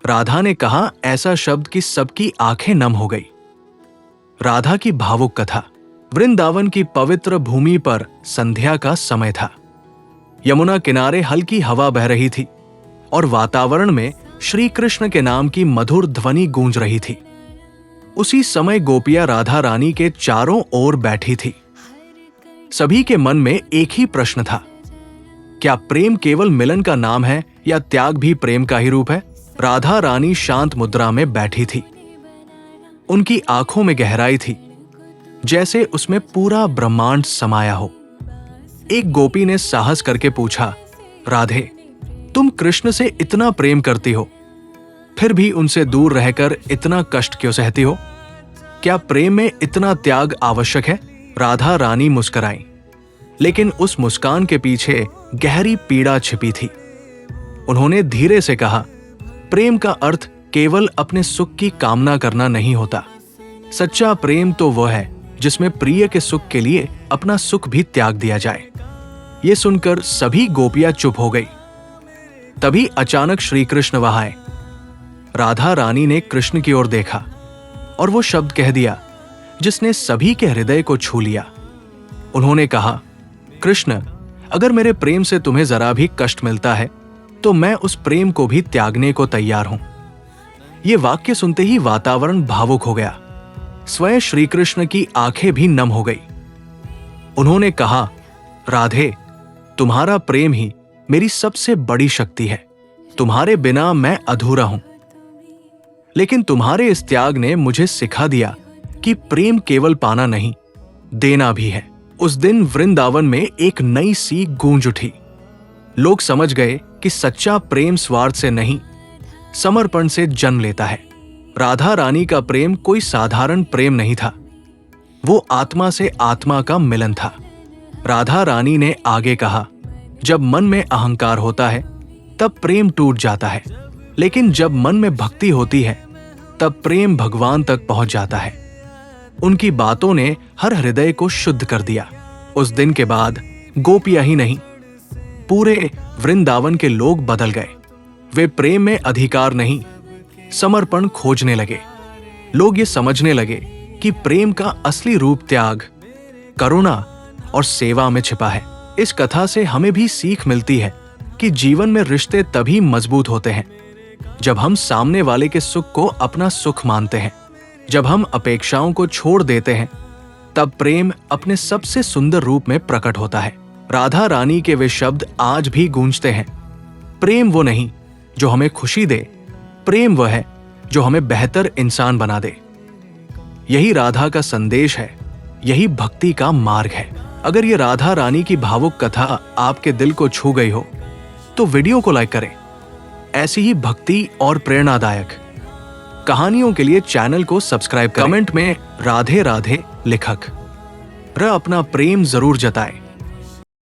राधा ने कहा ऐसा शब्द कि सबकी आंखें नम हो गई। राधा की भावुक कथा। वृंदावन की पवित्र भूमि पर संध्या का समय था। यमुना किनारे हल्की हवा बह रही थी और वातावरण में श्री कृष्ण के नाम की मधुर ध्वनि गूंज रही थी। उसी समय गोपियां राधा रानी के चारों ओर बैठी थी। सभी के मन में एक ही प्रश्न था, क्या प्रेम केवल मिलन का नाम है या त्याग भी प्रेम का ही रूप है? राधा रानी शांत मुद्रा में बैठी थी। उनकी आंखों में गहराई थी, जैसे उसमें पूरा ब्रह्मांड समाया हो। एक गोपी ने साहस करके पूछा, राधे, तुम कृष्ण से इतना प्रेम करती हो, फिर भी उनसे दूर रहकर इतना कष्ट क्यों सहती हो? क्या प्रेम में इतना त्याग आवश्यक है? राधा रानी मुस्कुराई, लेकिन उस मुस्कान के पीछे गहरी पीड़ा छिपी थी। उन्होंने धीरे से कहा, प्रेम का अर्थ केवल अपने सुख की कामना करना नहीं होता। सच्चा प्रेम तो वो है जिसमें प्रिय के सुख के लिए अपना सुख भी त्याग दिया जाए। ये सुनकर सभी गोपियां चुप हो गई। तभी अचानक श्री कृष्ण वहां आए। राधा रानी ने कृष्ण की ओर देखा और वो शब्द कह दिया जिसने सभी के हृदय को छू लिया। उन्होंने कहा, कृष्ण, अगर मेरे प्रेम से तुम्हें जरा भी कष्ट मिलता है तो मैं उस प्रेम को भी त्यागने को तैयार हूं। ये वाक्य सुनते ही वातावरण भावुक हो गया। स्वयं श्री कृष्ण की आंखें भी नम हो गई। उन्होंने कहा, राधे, तुम्हारा प्रेम ही मेरी सबसे बड़ी शक्ति है। तुम्हारे बिना मैं अधूरा हूं। लेकिन तुम्हारे इस त्याग ने मुझे सिखा दिया कि प्रेम केवल पाना नहीं, देना भी है। उस दिन वृंदावन में एक नई सी गूंज उठी। लोग समझ गए कि सच्चा प्रेम स्वार्थ से नहीं, समर्पण से जन्म लेता है। राधा रानी का प्रेम कोई साधारण प्रेम नहीं था, वो आत्मा से आत्मा का मिलन था। राधा रानी ने आगे कहा, जब मन में अहंकार होता है तब प्रेम टूट जाता है, लेकिन जब मन में भक्ति होती है तब प्रेम भगवान तक पहुंच जाता है। उनकी बातों ने हर हृदय को शुद्ध कर दिया। उस दिन के बाद गोपियां ही नहीं, पूरे वृंदावन के लोग बदल गए। वे प्रेम में अधिकार नहीं, समर्पण खोजने लगे। लोग ये समझने लगे कि प्रेम का असली रूप त्याग, करुणा और सेवा में छिपा है। इस कथा से हमें भी सीख मिलती है कि जीवन में रिश्ते तभी मजबूत होते हैं जब हम सामने वाले के सुख को अपना सुख मानते हैं। जब हम अपेक्षाओं को छोड़ देते हैं तब प्रेम अपने सबसे सुंदर रूप में प्रकट होता है। राधा रानी के वे शब्द आज भी गूंजते हैं। प्रेम वो नहीं जो हमें खुशी दे, प्रेम वह है जो हमें बेहतर इंसान बना दे। यही राधा का संदेश है, यही भक्ति का मार्ग है। अगर ये राधा रानी की भावुक कथा आपके दिल को छू गई हो तो वीडियो को लाइक करें। ऐसी ही भक्ति और प्रेरणादायक कहानियों के लिए चैनल को सब्सक्राइब करें। कमेंट में राधे राधे लिखक अपना प्रेम जरूर जताएं।